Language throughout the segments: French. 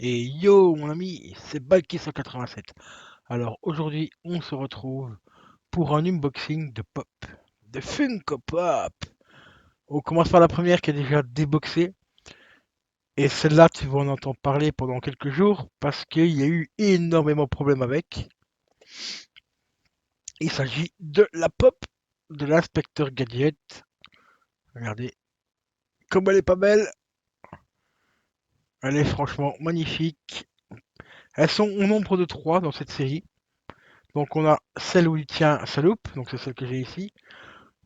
Et yo mon ami, c'est Balki 187. Alors aujourd'hui, on se retrouve pour un unboxing de pop, de Funko Pop. On commence par la première qui est déjà déboxée. Et celle-là, tu vas en entendre parler pendant quelques jours parce qu'il y a eu énormément de problèmes avec. Il s'agit de la pop de l'inspecteur Gadget. Regardez, comme elle est pas belle. Elle est franchement magnifique. Elles sont au nombre de 3 dans cette série. Donc on a celle où il tient sa loupe, donc c'est celle que j'ai ici.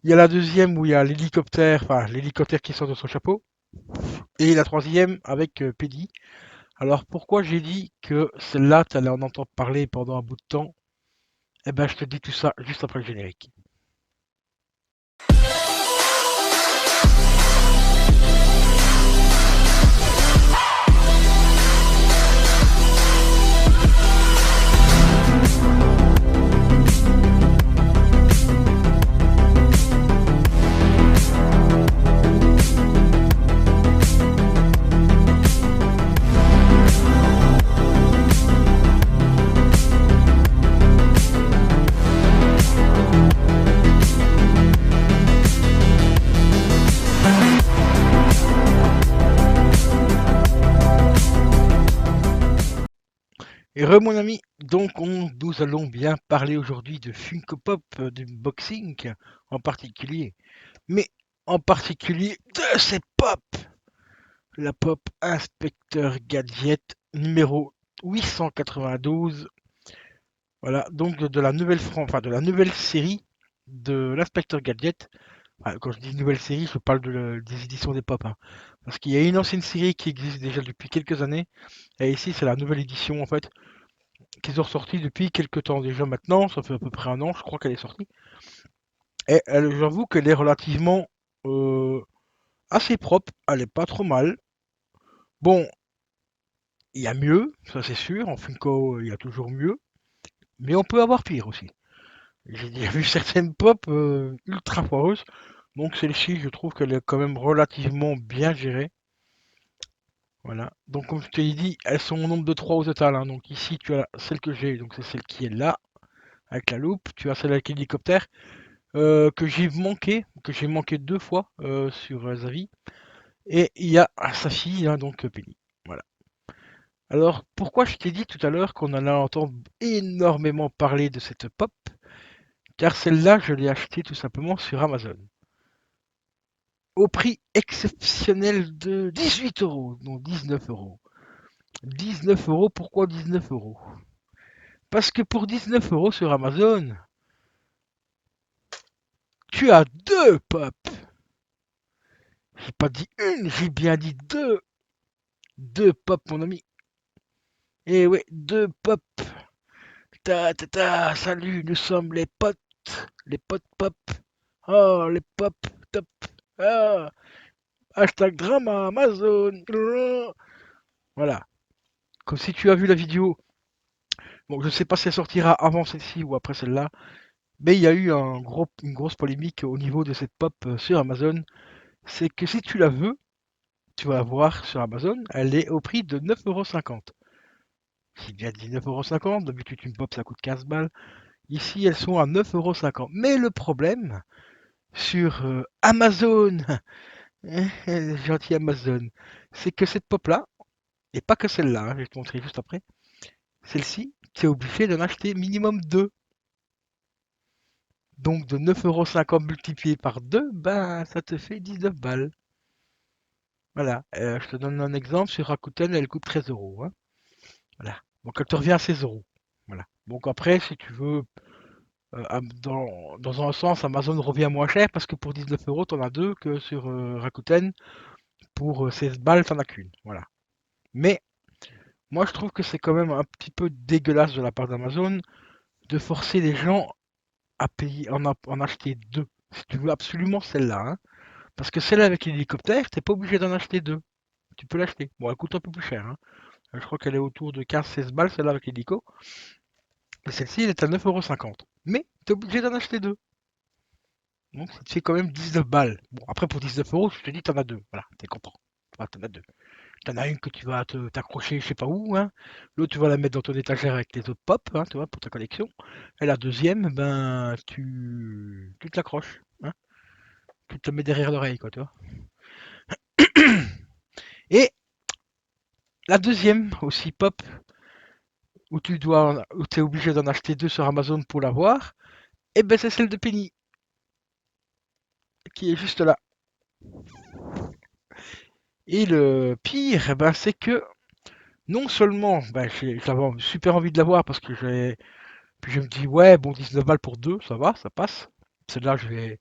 Il y a la deuxième où il y a l'hélicoptère, enfin l'hélicoptère qui sort de son chapeau. Et la troisième avec Paddy. Alors pourquoi j'ai dit que celle-là, tu allais en entendre parler pendant un bout de temps? Eh ben je te dis tout ça juste après le générique. Et mon ami, donc nous allons bien parler aujourd'hui de Funko Pop, du boxing en particulier. Mais en particulier de ces pop. La pop Inspecteur Gadget numéro 892. Voilà, donc de la nouvelle enfin de la nouvelle série de l'inspecteur Gadget. Enfin, quand je dis nouvelle série, je parle des éditions des pop, hein. Parce qu'il y a une ancienne série qui existe déjà depuis quelques années, et ici c'est la nouvelle édition en fait, qu'ils ont ressorti depuis quelques temps déjà maintenant, ça fait à peu près un an, je crois qu'elle est sortie. Et j'avoue qu'elle est relativement euh, assez propre, elle est pas trop mal. Bon, il y a mieux, ça c'est sûr, en Funko il y a toujours mieux, mais on peut avoir pire aussi. J'ai déjà vu certaines pop ultra foireuses. Donc celle-ci, je trouve qu'elle est quand même relativement bien gérée. Voilà. Donc comme je te l'ai dit, elles sont au nombre de 3 au total, hein. Donc ici, tu as celle que j'ai, donc c'est celle qui est là, avec la loupe. Tu as celle avec l'hélicoptère, que j'ai manqué 2 fois sur Zavi. Et il y a sa fille, hein, donc Penny. Voilà. Alors pourquoi je t'ai dit tout à l'heure qu'on en a entendu énormément parler de cette pop? Car celle-là, je l'ai achetée tout simplement sur Amazon. Au prix exceptionnel de 18 euros, non 19 euros. 19 euros, pourquoi 19 euros? Parce que pour 19 euros sur Amazon, tu as 2 pop. J'ai pas dit une, j'ai bien dit 2. 2 pop, mon ami. Et ouais, 2 pop. Ta ta ta, salut, nous sommes les potes pop. Oh, les pop top. Ah, hashtag drama Amazon. Voilà. Comme si tu as vu la vidéo. Bon, je sais pas si elle sortira avant celle-ci ou après celle-là. Mais il y a eu une grosse polémique au niveau de cette pop sur Amazon. C'est que si tu la veux, tu vas la voir sur Amazon, elle est au prix de 9,50 €. J'ai bien dit 9,50 €, d'habitude une pop ça coûte 15 balles. Ici elles sont à 9,50 €. Mais le problème sur Amazon, gentil Amazon, c'est que cette pop là, et pas que celle-là, hein, je vais te montrer juste après, celle-ci, tu es obligé d'en acheter minimum 2. Donc de 9,50 € multiplié par 2, ben ça te fait 19 balles. Voilà, je te donne un exemple, sur Rakuten, elle coûte 13 euros, hein. Voilà. Donc elle te revient à 16 euros. Voilà. Donc après, si tu veux, dans un sens, Amazon revient moins cher parce que pour 19 euros, t'en as deux que sur Rakuten. Pour 16 balles, t'en as qu'une. Voilà. Mais moi, je trouve que c'est quand même un petit peu dégueulasse de la part d'Amazon de forcer les gens à payer, en acheter deux. Si tu veux absolument celle-là, hein. Parce que celle avec l'hélicoptère, t'es pas obligé d'en acheter deux. Tu peux l'acheter. Bon, elle coûte un peu plus cher, hein. Je crois qu'elle est autour de 15-16 balles, celle-là avec l'hélico. Et celle-ci, elle est à 9,50 €. Mais tu es obligé d'en acheter deux. Donc ça te fait quand même 19 balles. Bon, après pour 19 euros, je te dis, t'en as deux. Voilà, t'es content. Voilà, t'en as deux. T'en as une que tu vas t'accrocher je sais pas où, hein. L'autre, tu vas la mettre dans ton étagère avec les autres pop, hein, tu vois, pour ta collection. Et la deuxième, ben, tu te l'accroches, hein. Tu te la mets derrière l'oreille, quoi, tu vois. Et la deuxième aussi pop, où tu es obligé d'en acheter deux sur Amazon pour l'avoir, et ben c'est celle de Penny, qui est juste là. Et le pire, eh ben, c'est que non seulement ben, j'avais super envie de l'avoir parce que puis je me dis, ouais, bon, 19 balles pour deux, ça va, ça passe. Celle-là, je vais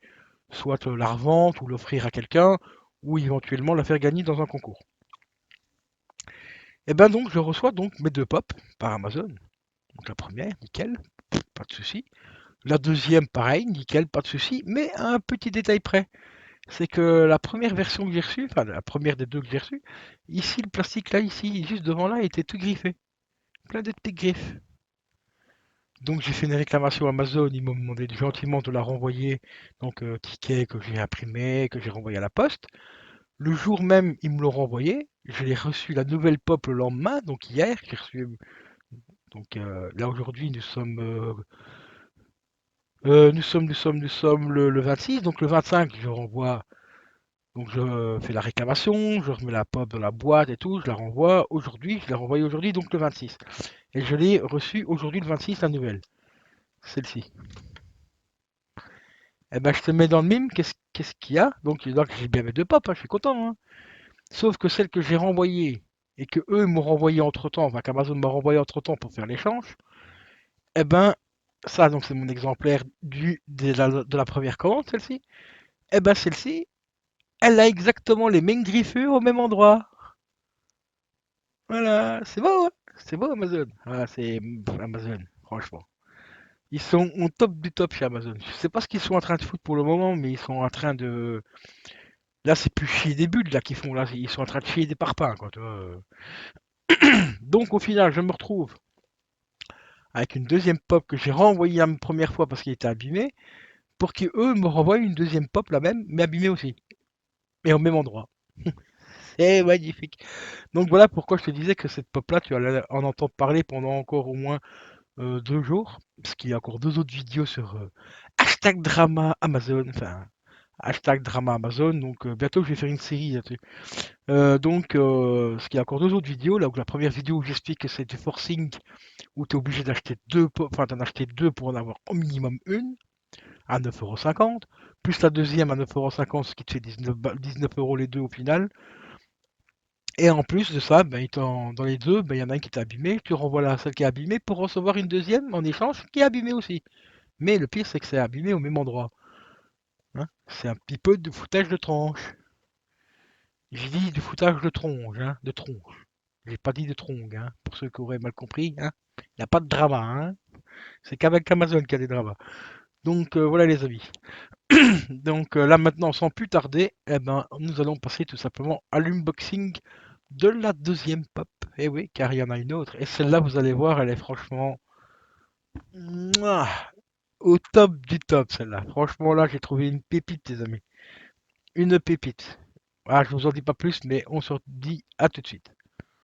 soit la revendre ou l'offrir à quelqu'un, ou éventuellement la faire gagner dans un concours. Et ben donc, je reçois donc mes deux pop par Amazon. Donc la première, nickel, pas de souci. La deuxième, pareil, nickel, pas de souci, mais à un petit détail près. C'est que la première version que j'ai reçue, enfin la première des deux que j'ai reçues, ici le plastique là, ici, juste devant là, était tout griffé. Plein de petites griffes. Donc j'ai fait une réclamation à Amazon, ils m'ont demandé gentiment de la renvoyer, donc ticket que j'ai imprimé, que j'ai renvoyé à la poste. Le jour même, ils me l'ont renvoyé, je l'ai reçu la nouvelle pop le lendemain, donc hier, j'ai reçu, donc là aujourd'hui nous sommes le 26, donc le 25 je renvoie. Donc je fais la réclamation, je remets la pop dans la boîte et tout, je la renvoie aujourd'hui, je l'ai renvoyée aujourd'hui, donc le 26. Et je l'ai reçue aujourd'hui le 26, la nouvelle, celle-ci. Eh ben je te mets dans le mime, qu'est-ce qu'il y a? Donc j'ai bien mes deux pop, hein, je suis content, hein. Sauf que celle que j'ai renvoyée, et que eux m'ont renvoyé entre-temps, enfin qu'Amazon m'a renvoyé entre-temps pour faire l'échange, eh ben ça donc c'est mon exemplaire de la première commande, celle-ci. Eh ben celle-ci, elle a exactement les mêmes griffures au même endroit. Voilà, c'est beau, hein. C'est beau Amazon. Ah, c'est Amazon, franchement. Ils sont au top du top chez Amazon. Je sais pas ce qu'ils sont en train de foutre pour le moment, mais ils sont en train de. Là, c'est plus chier des bulles là qu'ils font. Là, ils sont en train de chier des parpaings, quoi. Tu vois. Donc, au final, je me retrouve avec une deuxième pop que j'ai renvoyée la première fois parce qu'il était abîmé, pour qu'eux me renvoient une deuxième pop la même, mais abîmée aussi, et au même endroit. C'est magnifique. Donc voilà pourquoi je te disais que cette pop là, tu allais en entendre parler pendant encore au moins 2 jours, parce qu'il y a encore deux autres vidéos sur hashtag drama Amazon, enfin hashtag drama Amazon, donc bientôt je vais faire une série là-dessus. Parce qu'il y a encore deux autres vidéos, là où la première vidéo où j'explique que c'est du forcing, où tu es obligé d'acheter enfin d'en acheter deux pour en avoir au minimum une, à 9,50€, plus la deuxième à 9,50€, ce qui te fait 19 € les deux au final. Et en plus de ça, ben, dans les deux, ben, il y en a un qui est abîmé, tu renvoies celle qui est abîmée pour recevoir une deuxième en échange qui est abîmée aussi. Mais le pire, c'est que c'est abîmé au même endroit, hein. C'est un petit peu de foutage de tronche. J'ai dit du foutage de tronche, hein, de tronche. J'ai pas dit de tronc, hein, pour ceux qui auraient mal compris, hein. Il n'y a pas de drama, hein. C'est qu'avec Amazon qu'il y a des dramas. Donc voilà les amis. Donc là maintenant, sans plus tarder, eh ben, nous allons passer tout simplement à l'unboxing de la deuxième pop. Eh oui, car il y en a une autre. Et celle-là, vous allez voir, elle est franchement mouah, au top du top, celle-là. Franchement, là, j'ai trouvé une pépite, les amis. Une pépite. Ah, je vous en dis pas plus, mais on se dit à tout de suite.